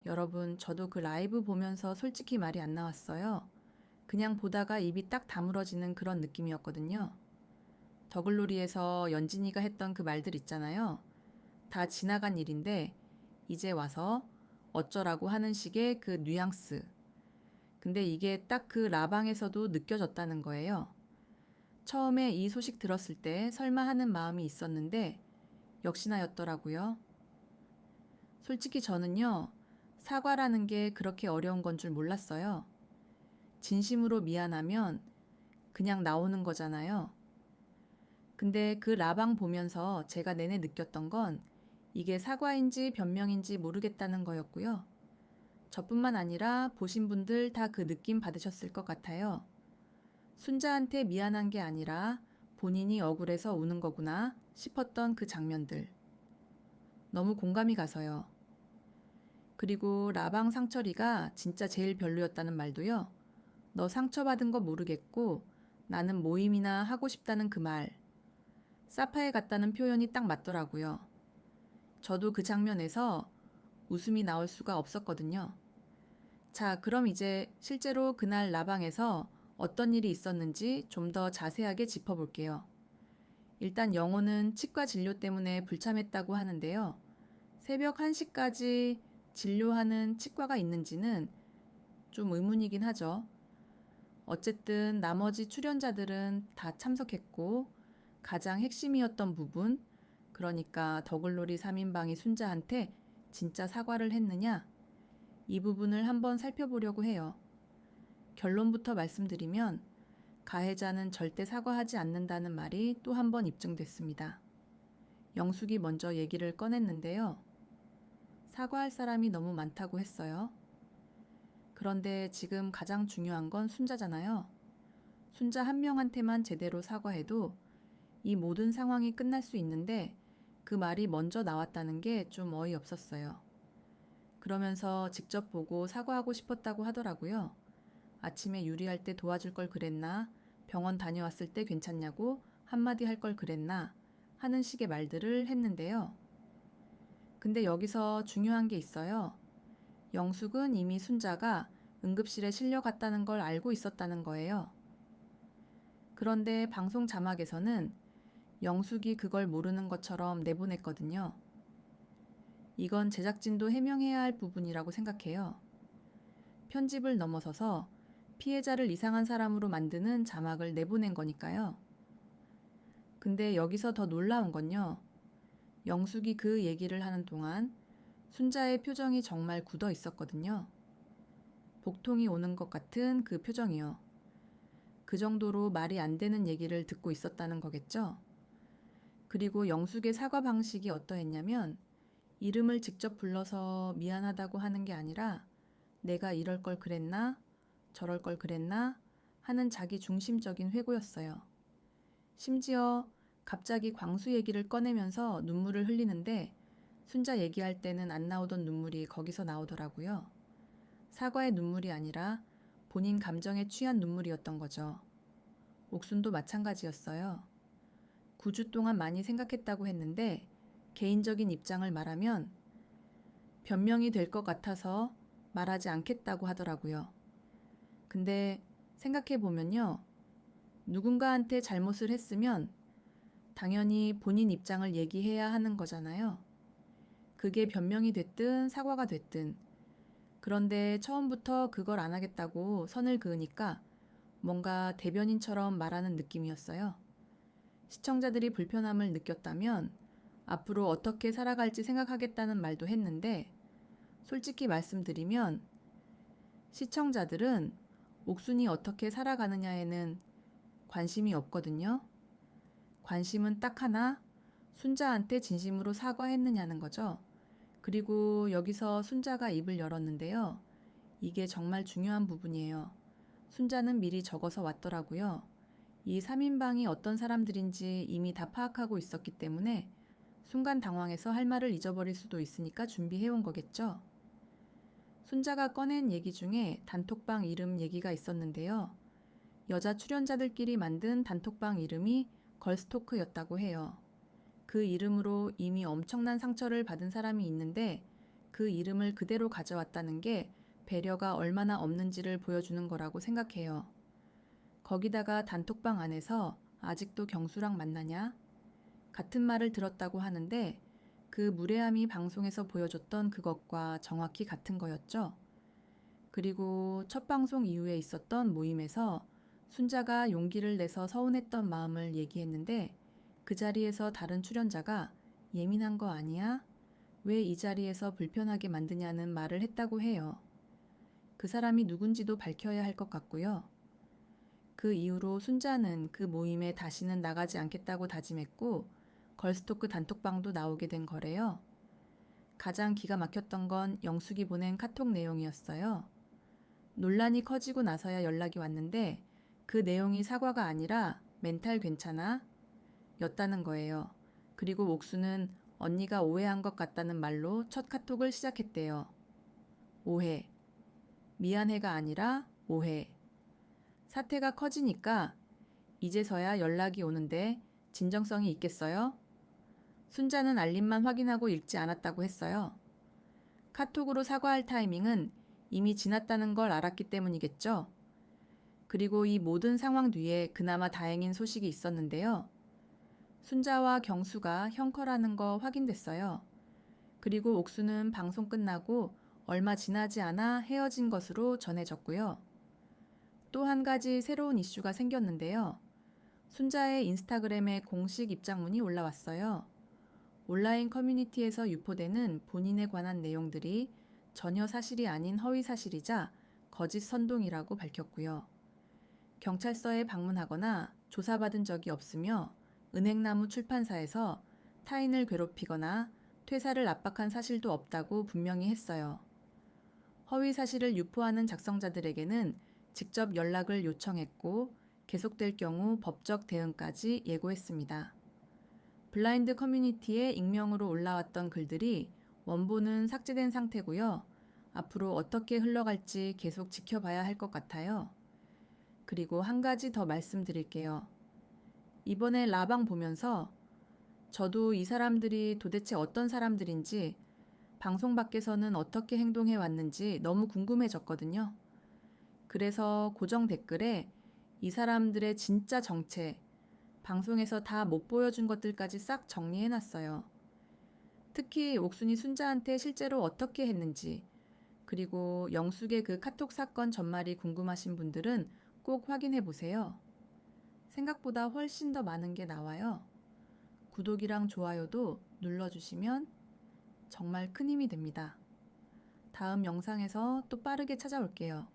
여러분, 저도 그 라이브 보면서 솔직히 말이 안 나왔어요. 그냥 보다가 입이 딱 다물어지는 그런 느낌이었거든요. 더글로리에서 연진이가 했던 그 말들 있잖아요. 다 지나간 일인데 이제 와서 어쩌라고 하는 식의 그 뉘앙스. 근데 이게 딱 그 라방에서도 느껴졌다는 거예요. 처음에 이 소식 들었을 때 설마 하는 마음이 있었는데 역시나였더라고요. 솔직히 저는요, 사과라는 게 그렇게 어려운 건 줄 몰랐어요. 진심으로 미안하면 그냥 나오는 거잖아요. 근데 그 라방 보면서 제가 내내 느꼈던 건 이게 사과인지 변명인지 모르겠다는 거였고요. 저뿐만 아니라 보신 분들 다 그 느낌 받으셨을 것 같아요. 순자한테 미안한 게 아니라 본인이 억울해서 우는 거구나 싶었던 그 장면들. 너무 공감이 가서요. 그리고 라방 상철이가 진짜 제일 별로였다는 말도요. 너 상처받은 거 모르겠고 나는 모임이나 하고 싶다는 그 말. 사파에 갔다는 표현이 딱 맞더라고요. 저도 그 장면에서 웃음이 나올 수가 없었거든요. 자, 그럼 이제 실제로 그날 라방에서 어떤 일이 있었는지 좀 더 자세하게 짚어볼게요. 일단 영호는 치과 진료 때문에 불참했다고 하는데요. 새벽 1시까지 진료하는 치과가 있는지는 좀 의문이긴 하죠. 어쨌든 나머지 출연자들은 다 참석했고 가장 핵심이었던 부분, 그러니까 더글로리 3인방이 순자한테 진짜 사과를 했느냐? 이 부분을 한번 살펴보려고 해요. 결론부터 말씀드리면 가해자는 절대 사과하지 않는다는 말이 또 한 번 입증됐습니다. 영숙이 먼저 얘기를 꺼냈는데요. 사과할 사람이 너무 많다고 했어요. 그런데 지금 가장 중요한 건 순자잖아요. 순자 한 명한테만 제대로 사과해도 이 모든 상황이 끝날 수 있는데 그 말이 먼저 나왔다는 게 좀 어이없었어요. 그러면서 직접 보고 사과하고 싶었다고 하더라고요. 아침에 유리할 때 도와줄 걸 그랬나? 병원 다녀왔을 때 괜찮냐고 한마디 할 걸 그랬나? 하는 식의 말들을 했는데요. 근데 여기서 중요한 게 있어요. 영숙은 이미 순자가 응급실에 실려갔다는 걸 알고 있었다는 거예요. 그런데 방송 자막에서는 영숙이 그걸 모르는 것처럼 내보냈거든요. 이건 제작진도 해명해야 할 부분이라고 생각해요. 편집을 넘어서서 피해자를 이상한 사람으로 만드는 자막을 내보낸 거니까요. 근데 여기서 더 놀라운 건요. 영숙이 그 얘기를 하는 동안 순자의 표정이 정말 굳어 있었거든요. 복통이 오는 것 같은 그 표정이요. 그 정도로 말이 안 되는 얘기를 듣고 있었다는 거겠죠. 그리고 영숙의 사과 방식이 어떠했냐면 이름을 직접 불러서 미안하다고 하는 게 아니라 내가 이럴 걸 그랬나? 저럴 걸 그랬나? 하는 자기 중심적인 회고였어요. 심지어 갑자기 광수 얘기를 꺼내면서 눈물을 흘리는데 순자 얘기할 때는 안 나오던 눈물이 거기서 나오더라고요. 사과의 눈물이 아니라 본인 감정에 취한 눈물이었던 거죠. 옥순도 마찬가지였어요. 9주 동안 많이 생각했다고 했는데 개인적인 입장을 말하면 변명이 될 것 같아서 말하지 않겠다고 하더라고요. 근데 생각해보면요. 누군가한테 잘못을 했으면 당연히 본인 입장을 얘기해야 하는 거잖아요. 그게 변명이 됐든 사과가 됐든. 그런데 처음부터 그걸 안 하겠다고 선을 그으니까 뭔가 대변인처럼 말하는 느낌이었어요. 시청자들이 불편함을 느꼈다면 앞으로 어떻게 살아갈지 생각하겠다는 말도 했는데 솔직히 말씀드리면 시청자들은 옥순이 어떻게 살아가느냐에는 관심이 없거든요. 관심은 딱 하나, 순자한테 진심으로 사과했느냐는 거죠. 그리고 여기서 순자가 입을 열었는데요. 이게 정말 중요한 부분이에요. 순자는 미리 적어서 왔더라고요. 이 3인방이 어떤 사람들인지 이미 다 파악하고 있었기 때문에 순간 당황해서 할 말을 잊어버릴 수도 있으니까 준비해온 거겠죠. 순자가 꺼낸 얘기 중에 단톡방 이름 얘기가 있었는데요. 여자 출연자들끼리 만든 단톡방 이름이 걸스토크였다고 해요. 그 이름으로 이미 엄청난 상처를 받은 사람이 있는데 그 이름을 그대로 가져왔다는 게 배려가 얼마나 없는지를 보여주는 거라고 생각해요. 거기다가 단톡방 안에서 아직도 경수랑 만나냐? 같은 말을 들었다고 하는데 그 무례함이 방송에서 보여줬던 그것과 정확히 같은 거였죠. 그리고 첫 방송 이후에 있었던 모임에서 순자가 용기를 내서 서운했던 마음을 얘기했는데 그 자리에서 다른 출연자가 예민한 거 아니야? 왜 이 자리에서 불편하게 만드냐는 말을 했다고 해요. 그 사람이 누군지도 밝혀야 할 것 같고요. 그 이후로 순자는 그 모임에 다시는 나가지 않겠다고 다짐했고 걸스토크 단톡방도 나오게 된 거래요. 가장 기가 막혔던 건 영숙이 보낸 카톡 내용이었어요. 논란이 커지고 나서야 연락이 왔는데 그 내용이 사과가 아니라 멘탈 괜찮아? 였다는 거예요. 그리고 옥수는 언니가 오해한 것 같다는 말로 첫 카톡을 시작했대요. 오해. 미안해가 아니라 오해. 사태가 커지니까 이제서야 연락이 오는데 진정성이 있겠어요? 순자는 알림만 확인하고 읽지 않았다고 했어요. 카톡으로 사과할 타이밍은 이미 지났다는 걸 알았기 때문이겠죠. 그리고 이 모든 상황 뒤에 그나마 다행인 소식이 있었는데요. 순자와 경수가 형커라는 거 확인됐어요. 그리고 옥수는 방송 끝나고 얼마 지나지 않아 헤어진 것으로 전해졌고요. 또 한 가지 새로운 이슈가 생겼는데요. 순자의 인스타그램에 공식 입장문이 올라왔어요. 온라인 커뮤니티에서 유포되는 본인에 관한 내용들이 전혀 사실이 아닌 허위 사실이자 거짓 선동이라고 밝혔고요. 경찰서에 방문하거나 조사받은 적이 없으며 은행나무 출판사에서 타인을 괴롭히거나 퇴사를 압박한 사실도 없다고 분명히 했어요. 허위 사실을 유포하는 작성자들에게는 직접 연락을 요청했고 계속될 경우 법적 대응까지 예고했습니다. 블라인드 커뮤니티에 익명으로 올라왔던 글들이 원본은 삭제된 상태고요. 앞으로 어떻게 흘러갈지 계속 지켜봐야 할 것 같아요. 그리고 한 가지 더 말씀드릴게요. 이번에 라방 보면서 저도 이 사람들이 도대체 어떤 사람들인지 방송 밖에서는 어떻게 행동해 왔는지 너무 궁금해졌거든요. 그래서 고정 댓글에 이 사람들의 진짜 정체, 방송에서 다 못 보여준 것들까지 싹 정리해놨어요. 특히 옥순이 순자한테 실제로 어떻게 했는지, 그리고 영숙의 그 카톡 사건 전말이 궁금하신 분들은 꼭 확인해보세요. 생각보다 훨씬 더 많은 게 나와요. 구독이랑 좋아요도 눌러주시면 정말 큰 힘이 됩니다. 다음 영상에서 또 빠르게 찾아올게요.